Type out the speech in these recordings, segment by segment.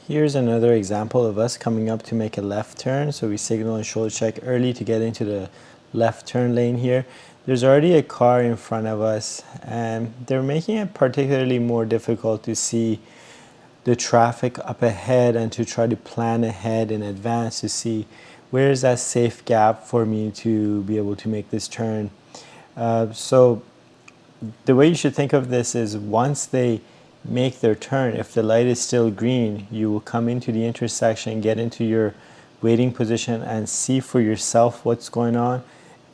Here's another example of us coming up to make a left turn. So we signal and shoulder check early to get into the left turn lane here. There's already a car in front of us, and they're making it particularly more difficult to see the traffic up ahead and to try to plan ahead in advance to see where is that safe gap for me to be able to make this turn. So the way you should think of this is once they make their turn, if the light is still green, you will come into the intersection, get into your waiting position and see for yourself what's going on,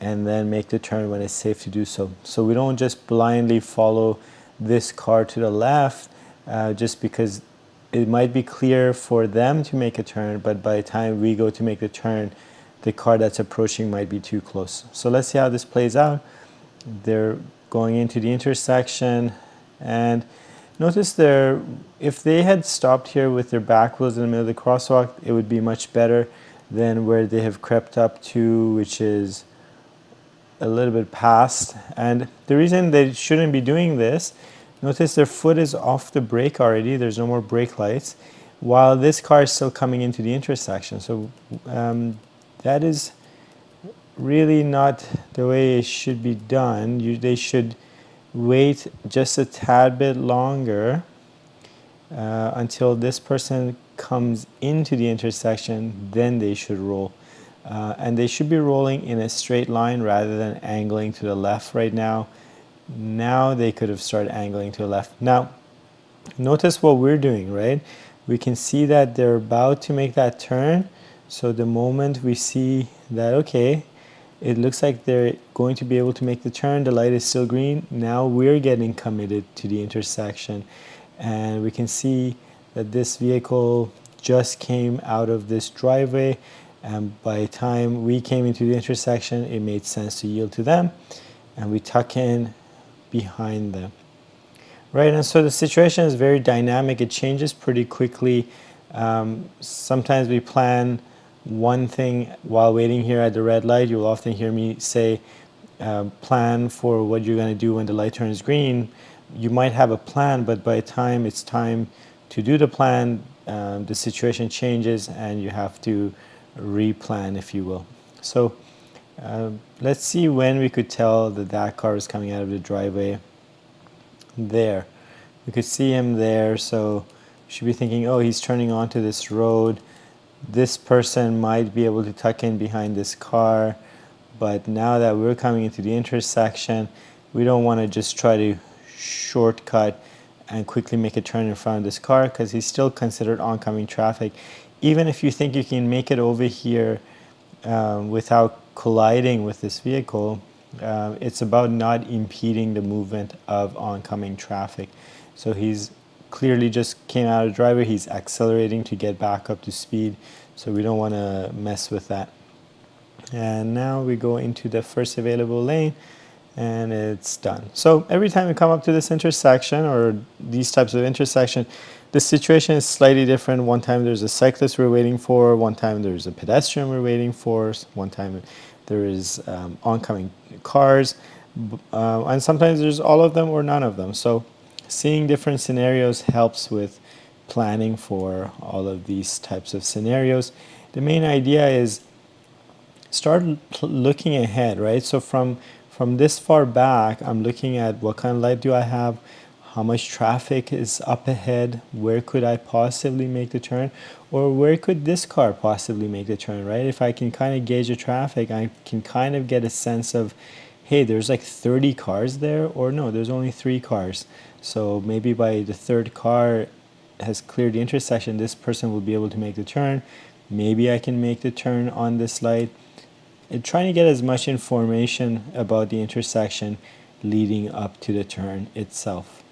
and then make the turn when it's safe to do so. So we don't just blindly follow this car to the left just because it might be clear for them to make a turn, but by the time we go to make the turn, the car that's approaching might be too close. So let's see how this plays out. They're going into the intersection, and notice there, if they had stopped here with their back wheels in the middle of the crosswalk, it would be much better than where they have crept up to, which is a little bit past. And the reason they shouldn't be doing this, notice their foot is off the brake already, there's no more brake lights, while this car is still coming into the intersection. So that is really not the way it should be done. They should wait just a tad bit longer until this person comes into the intersection, then they should roll. And they should be rolling in a straight line rather than angling to the left right now. Now they could have started angling to the left. Now, notice what we're doing, right? We can see that they're about to make that turn. So the moment we see that, okay, it looks like they're going to be able to make the turn, the light is still green, now we're getting committed to the intersection. And we can see that this vehicle just came out of this driveway, and by the time we came into the intersection, it made sense to yield to them, and we tuck in behind them. Right, and so the situation is very dynamic. It changes pretty quickly. Sometimes we plan one thing while waiting here at the red light. You'll often hear me say, plan for what you're going to do when the light turns green. You might have a plan, but by the time it's time to do the plan, the situation changes and you have to replan, if you will. So let's see when we could tell that that car is coming out of the driveway. There, we could see him there, so you should be thinking, oh, he's turning onto this road. This person might be able to tuck in behind this car, but now that we're coming into the intersection, we don't want to just try to shortcut and quickly make a turn in front of this car because he's still considered oncoming traffic. Even if you think you can make it over here without colliding with this vehicle, it's about not impeding the movement of oncoming traffic. So he's clearly just came out of the driveway, he's accelerating to get back up to speed, so we don't want to mess with that. And now we go into the first available lane, and it's done. So every time we come up to this intersection or these types of intersection, the situation is slightly different. One time there's a cyclist we're waiting for, one time there's a pedestrian we're waiting for, one time there is oncoming cars, and sometimes there's all of them or none of them. So seeing different scenarios helps with planning for all of these types of scenarios. The main idea is start looking ahead, right? So from this far back, I'm looking at what kind of light do I have, how much traffic is up ahead, where could I possibly make the turn, or where could this car possibly make the turn, right? If I can kind of gauge the traffic, I can kind of get a sense of, hey, there's like 30 cars there, or no, there's only 3 cars. So maybe by the third car has cleared the intersection, this person will be able to make the turn. Maybe I can make the turn on this light. And trying to get as much information about the intersection leading up to the turn itself.